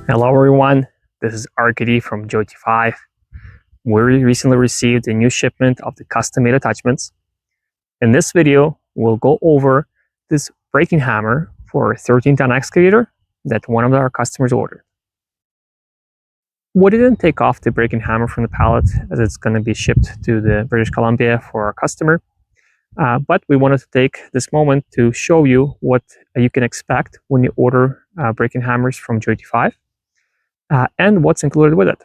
Hello everyone, this is RKD from Joty5. We recently received a new shipment of the custom-made attachments. In this video, we'll go over this braking hammer for a 13-ton excavator that one of our customers ordered. We didn't take off the braking hammer from the pallet as it's going to be shipped to the British Columbia for our customer. But we wanted to take this moment to show you what you can expect when you order braking hammers from Joty5. And what's included with it.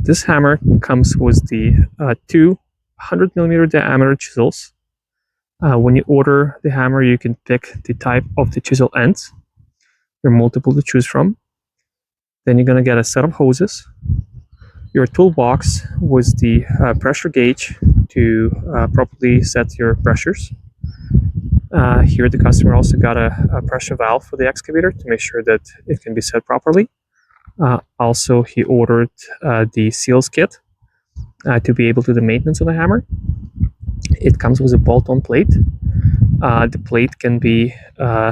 This hammer comes with the two 100mm diameter chisels. When you order the hammer, you can pick the type of the chisel ends. There are multiple to choose from. Then you're going to get a set of hoses, your toolbox with the pressure gauge to properly set your pressures. Here the customer also got a pressure valve for the excavator to make sure that it can be set properly. Also, he ordered the seals kit to be able to do the maintenance of the hammer. It comes with a bolt-on plate. The plate can be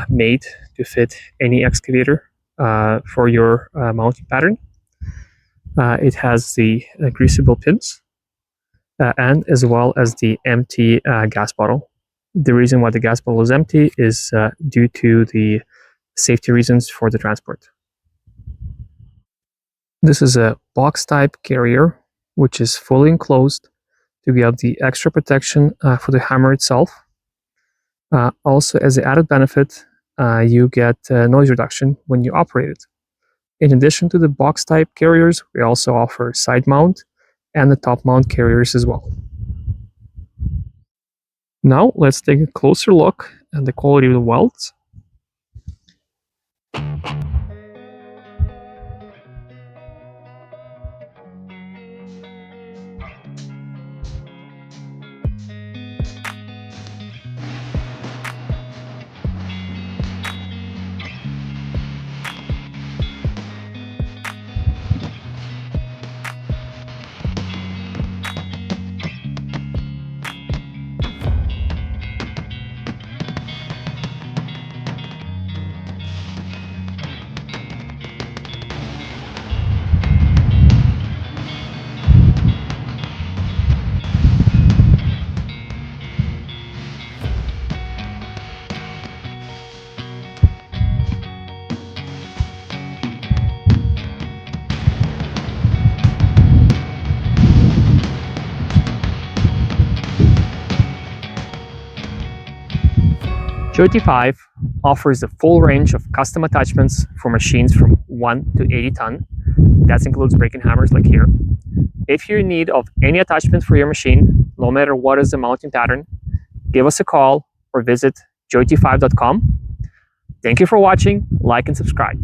made to fit any excavator for your mounting pattern. It has the greasable pins and as well as the empty gas bottle. The reason why the gas bottle is empty is due to the safety reasons for the transport. This is a box type carrier, which is fully enclosed to give the extra protection for the hammer itself. Also, as an added benefit, you get noise reduction when you operate it. In addition to the box type carriers, we also offer side mount and the top mount carriers as well. Now let's take a closer look at the quality of the welds. Joty5 offers a full range of custom attachments for machines from 1 to 80 ton. That includes braking hammers like here. If you're in need of any attachment for your machine, no matter what is the mounting pattern, give us a call or visit joty5.com. Thank you for watching, like and subscribe.